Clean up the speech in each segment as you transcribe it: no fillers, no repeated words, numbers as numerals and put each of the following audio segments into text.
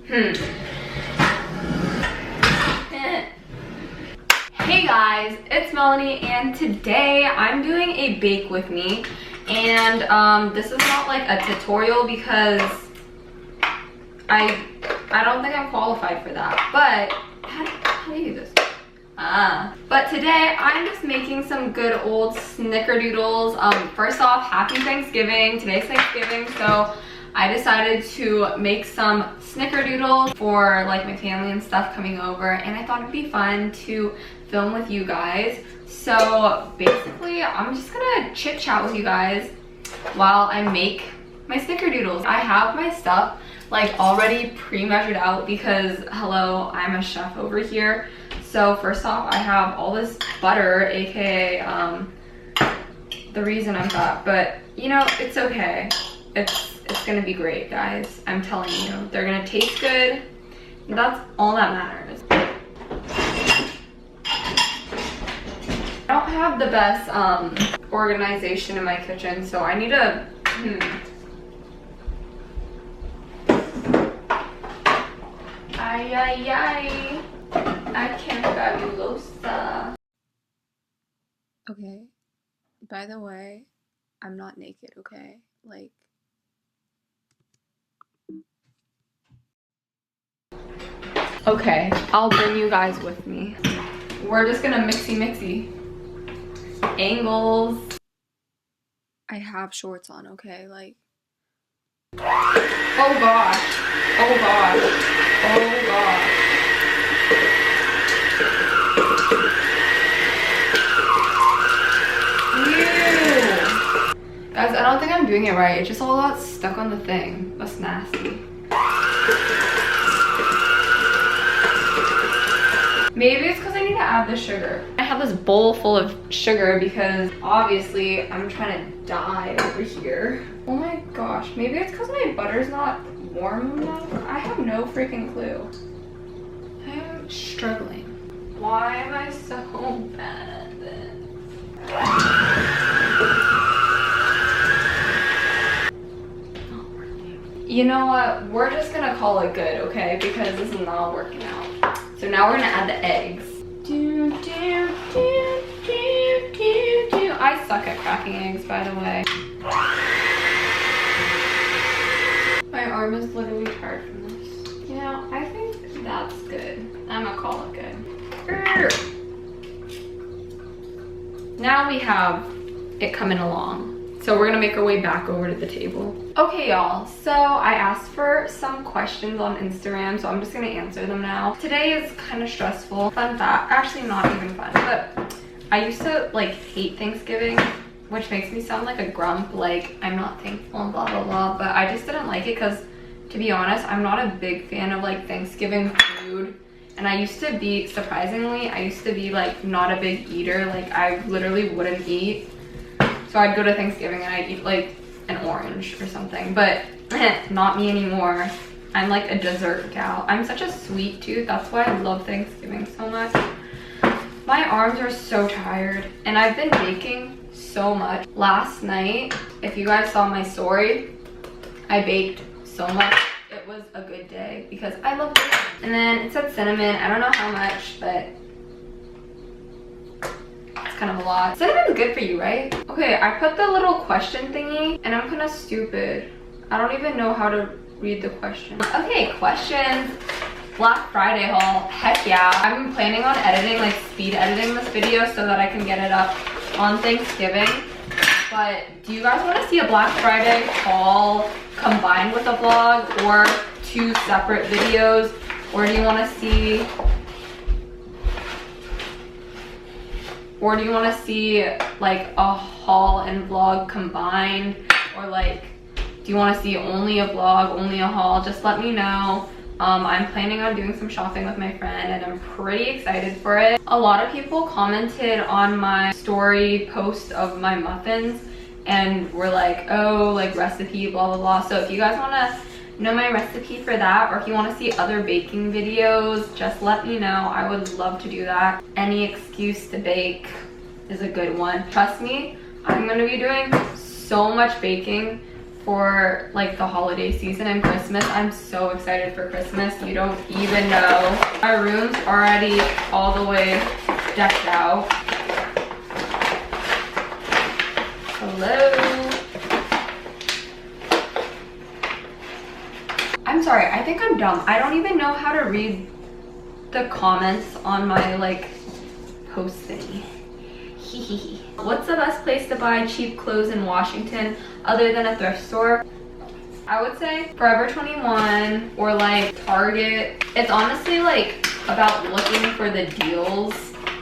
Hey guys, it's Melanie, and today I'm doing a bake with me. And this is not like a tutorial because I don't think I'm qualified for that. But how do you do this? But today I'm just making some good old snickerdoodles. First off, happy Thanksgiving. Today's Thanksgiving, so I decided to make some snickerdoodles for like my family and stuff coming over, and I thought it'd be fun to film with you guys. So basically I'm just gonna chit chat with you guys while I make my snickerdoodles. I have my stuff like already pre-measured out because hello, I'm a chef over here. So first off, I have all this butter, aka the reason I'm fat, but you know, it's okay. It's gonna be great, guys. I'm telling you, they're gonna taste good. That's all that matters. I don't have the best organization in my kitchen, so I need to Ay, ay, ay. I can't fabulosa. Okay, by the way, I'm not naked, okay? Like, okay, I'll bring you guys with me. We're just gonna mixy angles. I have shorts on, okay? Like, oh gosh, oh gosh, oh gosh. Ew. Guys, I don't think I'm doing it right. It just all got stuck on the thing. That's nasty. Maybe it's because I need to add the sugar. I have this bowl full of sugar because obviously I'm trying to die over here. Oh my gosh, maybe it's because my butter's not warm enough. I have no freaking clue. I'm struggling. Why am I so bad at this? Not working. You know what? We're just gonna call it good, okay? Because this is not working out. So now we're gonna add the eggs. I suck at cracking eggs, by the way. My arm is literally tired from this. You know, I think that's good. I'm gonna call it good. Now we have it coming along. So we're gonna make our way back over to the table. Okay, y'all, so I asked for some questions on Instagram, so I'm just gonna answer them now. Today is kind of stressful. Fun fact, actually not even fun, but I used to like hate Thanksgiving, which makes me sound like a grump, like I'm not thankful and blah, blah, blah, but I just didn't like it because, to be honest, I'm not a big fan of like Thanksgiving food. And I used to be, surprisingly, I used to be like not a big eater. Like I literally wouldn't eat. So I'd go to Thanksgiving and I'd eat like an orange or something, but not me anymore. I'm like a dessert gal. I'm such a sweet tooth. That's why I love Thanksgiving so much. My arms are so tired and I've been baking so much. Last night, if you guys saw my story, I baked so much. It was a good day because I love baking. And then it said cinnamon. I don't know how much, but it's kind of a lot. Cinnamon's good for you, right? Okay, I put the little question thingy and I'm kind of stupid. I don't even know how to read the question. Okay, questions. Black Friday haul. Heck yeah. I've been planning on editing, like speed editing this video so that I can get it up on Thanksgiving. But do you guys want to see a Black Friday haul combined with a vlog, or two separate videos? Or do you want to see like a haul and vlog combined? Or like, do you want to see only a vlog, only a haul? Just let me know. I'm planning on doing some shopping with my friend and I'm pretty excited for it. A lot of people commented on my story post of my muffins and were like, oh, like recipe, blah, blah, blah. So if you guys want to know my recipe for that, or if you want to see other baking videos, just let me know. I would love to do that. Any excuse to bake is a good one. Trust me, I'm going to be doing so much baking for like the holiday season and Christmas. I'm so excited for Christmas. You don't even know. Our room's already all the way decked out. Hello. I'm sorry, I think I'm dumb. I don't even know how to read the comments on my like post thingy. What's the best place to buy cheap clothes in Washington other than a thrift store? I would say Forever 21 or like Target. It's honestly like about looking for the deals.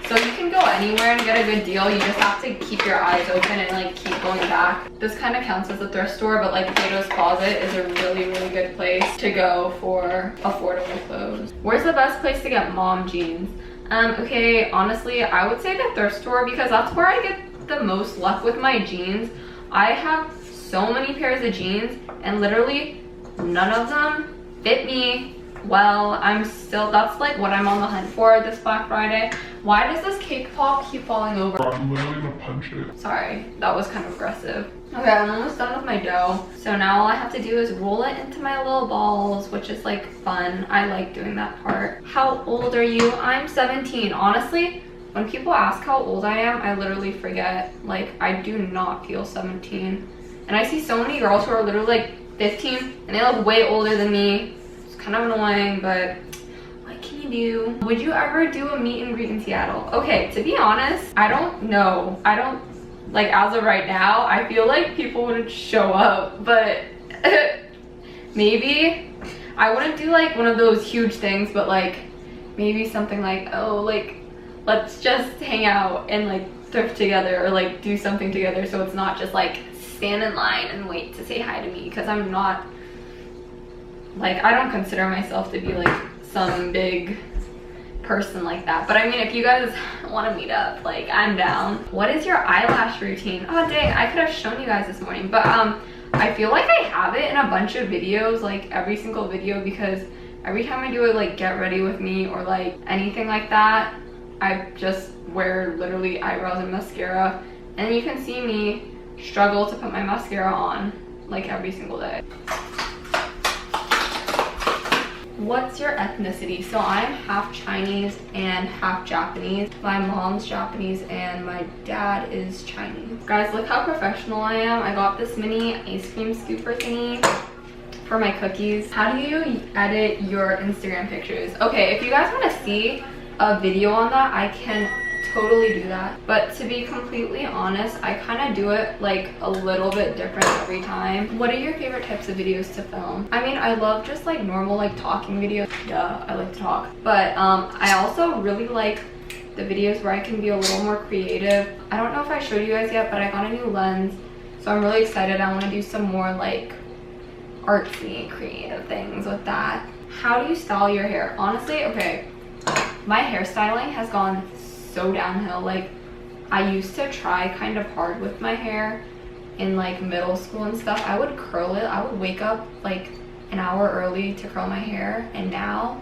So you can go anywhere and get a good deal. You just have to keep your eyes open and like keep going back. This kind of counts as a thrift store, but like Plato's Closet is a really, really good place to go for affordable clothes. Where's the best place to get mom jeans? Okay, honestly, I would say the thrift store because that's where I get the most luck with my jeans. I have so many pairs of jeans and literally none of them fit me well. That's like what I'm on the hunt for this Black Friday. Why does this cake pop keep falling over? I'm literally gonna punch it. Sorry, that was kind of aggressive. Okay, I'm almost done with my dough. So now all I have to do is roll it into my little balls, which is like fun. I like doing that part. How old are you? I'm 17. Honestly, when people ask how old I am, I literally forget. Like, I do not feel 17. And I see so many girls who are literally like 15 and they look way older than me. It's kind of annoying, but what can you do? Would you ever do a meet and greet in Seattle? Okay, to be honest, I don't know. Like, as of right now, I feel like people wouldn't show up, but maybe. I wouldn't do like one of those huge things, but like maybe something like, oh, like let's just hang out and like thrift together or like do something together, so it's not just like stand in line and wait to say hi to me, because I'm not, like, I don't consider myself to be like some big person like that. But I mean, if you guys want to meet up, like, I'm down. What is your eyelash routine? Oh dang, I could have shown you guys this morning, but I feel like I have it in a bunch of videos, like every single video, because every time I do it, like get ready with me or like anything like that, I just wear literally eyebrows and mascara, and you can see me struggle to put my mascara on like every single day. What's your ethnicity? So I'm half Chinese and half Japanese. My mom's Japanese and my dad is Chinese. Guys, look how professional I am. I got this mini ice cream scooper thingy for my cookies. How do you edit your Instagram pictures? Okay, if you guys want to see a video on that, I can totally do that. But to be completely honest, I kind of do it like a little bit different every time. What are your favorite types of videos to film? I mean, I love just like normal like talking videos. Duh, I like to talk. But I also really like the videos where I can be a little more creative. I don't know if I showed you guys yet, but I got a new lens, so I'm really excited. I want to do some more like artsy creative things with that. How do you style your hair? Honestly, okay, my hairstyling has gone so downhill. Like, I used to try kind of hard with my hair in like middle school and stuff. I would curl it. I would wake up like an hour early to curl my hair, and now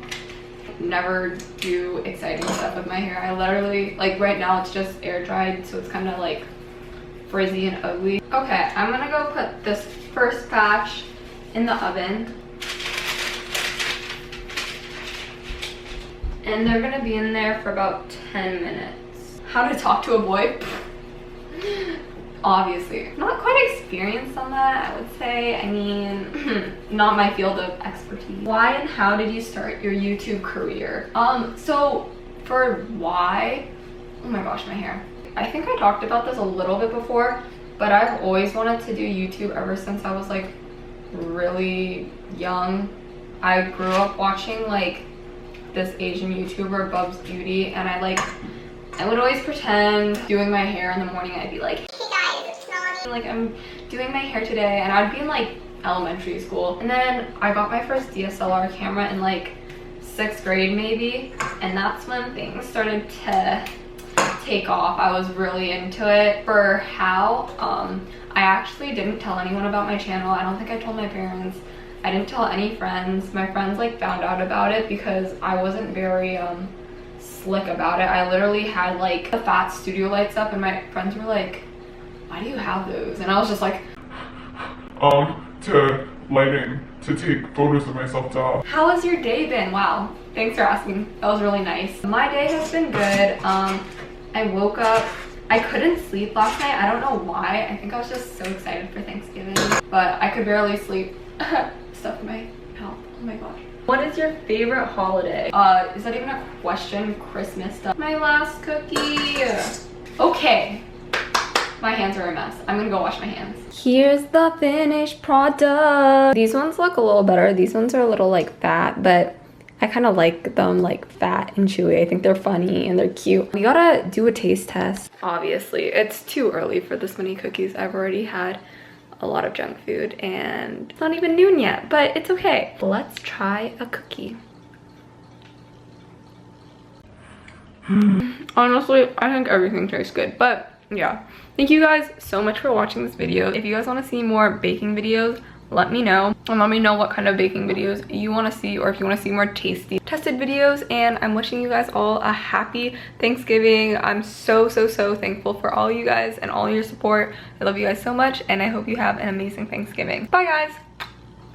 never do exciting stuff with my hair. I literally, like, right now it's just air dried, so it's kind of like frizzy and ugly. Okay, I'm gonna go put this first batch in the oven, and they're gonna be in there for about 10 minutes. How to talk to a boy? Obviously. Not quite experienced on that, I would say. I mean, not my field of expertise. Why and how did you start your YouTube career? So for why, oh my gosh, my hair. I think I talked about this a little bit before, but I've always wanted to do YouTube ever since I was like really young. I grew up watching like this Asian YouTuber, Bub's Beauty, and I would always pretend doing my hair in the morning. I'd be like, hey guys, it's Melanie. Like, I'm doing my hair today, and I'd be in like elementary school. And then I got my first DSLR camera in like 6th grade maybe, and that's when things started to take off. I was really into it. For how, I actually didn't tell anyone about my channel. I don't think I told my parents. I didn't tell any friends. My friends like found out about it because I wasn't very slick about it. I literally had like the fat studio lights up, and my friends were like, why do you have those? And I was just like, to lighting to take photos of myself to off. How has your day been? Wow, thanks for asking. That was really nice. My day has been good. I woke up, I couldn't sleep last night. I don't know why. I think I was just so excited for Thanksgiving, but I could barely sleep. Stuff in my mouth. Oh my gosh. What is your favorite holiday? Is that even a question? Christmas stuff. My last cookie. Okay. My hands are a mess. I'm gonna go wash my hands. Here's the finished product. These ones look a little better. These ones are a little like fat, but I kind of like them like fat and chewy. I think they're funny and they're cute. We gotta do a taste test. Obviously, it's too early for this many cookies. I've already had a lot of junk food and it's not even noon yet, but it's okay. Let's try a cookie. Honestly, I think everything tastes good, but yeah. Thank you guys so much for watching this video. If you guys want to see more baking videos, let me know, and let me know what kind of baking videos you want to see, or if you want to see more tasty tested videos. And I'm wishing you guys all a happy Thanksgiving. I'm so thankful for all you guys and all your support. I love you guys so much, and I hope you have an amazing Thanksgiving. Bye guys.